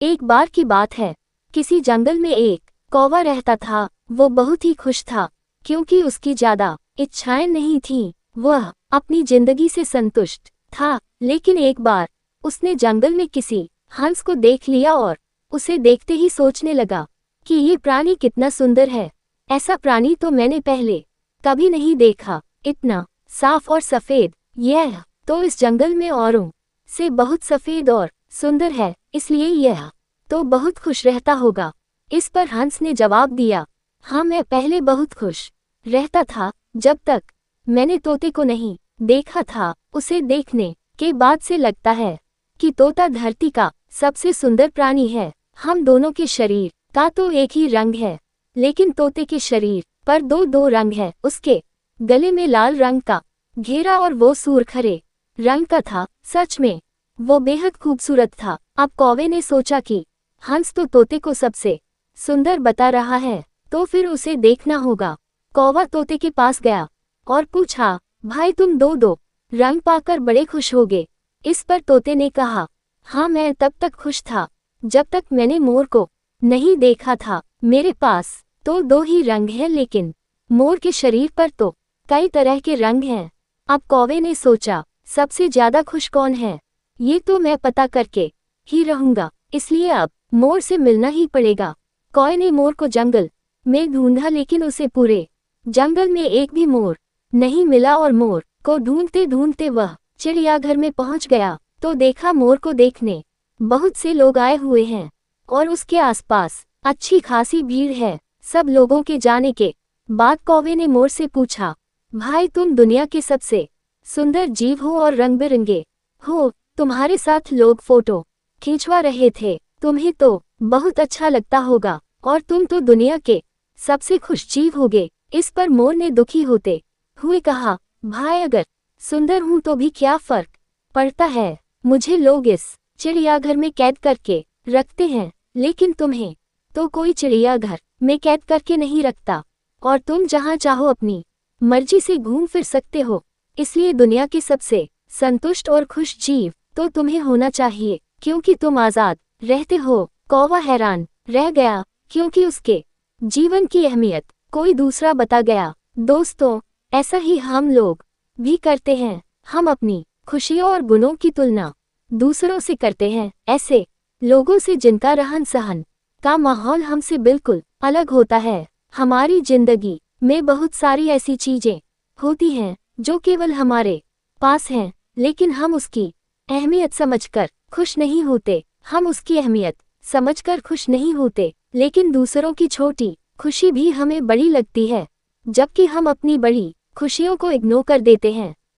एक बार की बात है, किसी जंगल में एक कौवा रहता था। वो बहुत ही खुश था, क्योंकि उसकी ज्यादा इच्छाएं नहीं थीं। वह अपनी जिंदगी से संतुष्ट था। लेकिन एक बार उसने जंगल में किसी हंस को देख लिया और उसे देखते ही सोचने लगा कि ये प्राणी कितना सुंदर है। ऐसा प्राणी तो मैंने पहले कभी नहीं देखा। इतना साफ और सफेद, यह तो इस जंगल में औरों से बहुत सफेद और सुंदर है, इसलिए यह तो बहुत खुश रहता होगा। इस पर हंस ने जवाब दिया, हाँ, मैं पहले बहुत खुश रहता था, जब तक मैंने तोते को नहीं देखा था। उसे देखने के बाद से लगता है कि तोता धरती का सबसे सुंदर प्राणी है। हम दोनों के शरीर का तो एक ही रंग है, लेकिन तोते के शरीर पर दो दो रंग है। उसके गले में लाल रंग का घेरा और वो सूरखरे रंग का था। सच में वो बेहद खूबसूरत था। अब कौवे ने सोचा कि हंस तो तोते को सबसे सुंदर बता रहा है, तो फिर उसे देखना होगा। कौवा तोते के पास गया और पूछा, भाई, तुम दो दो रंग पाकर बड़े खुश होगे। इस पर तोते ने कहा, हाँ, मैं तब तक खुश था जब तक मैंने मोर को नहीं देखा था। मेरे पास तो दो ही रंग हैं, लेकिन मोर के शरीर पर तो कई तरह के रंग हैं। अब कौवे ने सोचा, सबसे ज्यादा खुश कौन है, ये तो मैं पता करके ही रहूंगा, इसलिए अब मोर से मिलना ही पड़ेगा। कौवे ने मोर को जंगल में ढूंढा, लेकिन उसे पूरे जंगल में एक भी मोर नहीं मिला और मोर को ढूंढते ढूंढते वह चिड़ियाघर में पहुंच गया तो देखा मोर को देखने बहुत से लोग आए हुए हैं और उसके आसपास अच्छी खासी भीड़ है। सब लोगों के जाने के बाद कौवे ने मोर से पूछा, भाई, तुम दुनिया के सबसे सुंदर जीव हो और रंग बिरंगे हो। तुम्हारे साथ लोग फोटो खींचवा रहे थे, तुम्हें तो बहुत अच्छा लगता होगा और तुम तो दुनिया के सबसे खुश जीव होगे। इस पर मोर ने दुखी होते हुए कहा, भाई, अगर सुंदर हूं तो भी क्या फर्क पड़ता है, मुझे लोग इस चिड़ियाघर में कैद करके रखते हैं, लेकिन तुम्हें तो कोई चिड़ियाघर में कैद करके नहीं रखता और तुम जहां चाहो अपनी मर्जी से घूम फिर सकते हो। इसलिए दुनिया के सबसे संतुष्ट और खुश जीव तो तुम्हें होना चाहिए, क्योंकि तुम आजाद रहते हो। कौवा हैरान रह गया, क्योंकि उसके जीवन की अहमियत कोई दूसरा बता गया। दोस्तों, ऐसा ही हम लोग भी करते हैं। हम अपनी खुशियों और गुणों की तुलना दूसरों से करते हैं, ऐसे लोगों से जिनका रहन सहन का माहौल हमसे बिल्कुल अलग होता है। हमारी जिंदगी में बहुत सारी ऐसी चीजें होती हैं जो केवल हमारे पास हैं, लेकिन हम उसकी अहमियत समझकर खुश नहीं होते। हम उसकी अहमियत समझकर खुश नहीं होते, लेकिन दूसरों की छोटी खुशी भी हमें बड़ी लगती है, जबकि हम अपनी बड़ी खुशियों को इग्नोर कर देते हैं।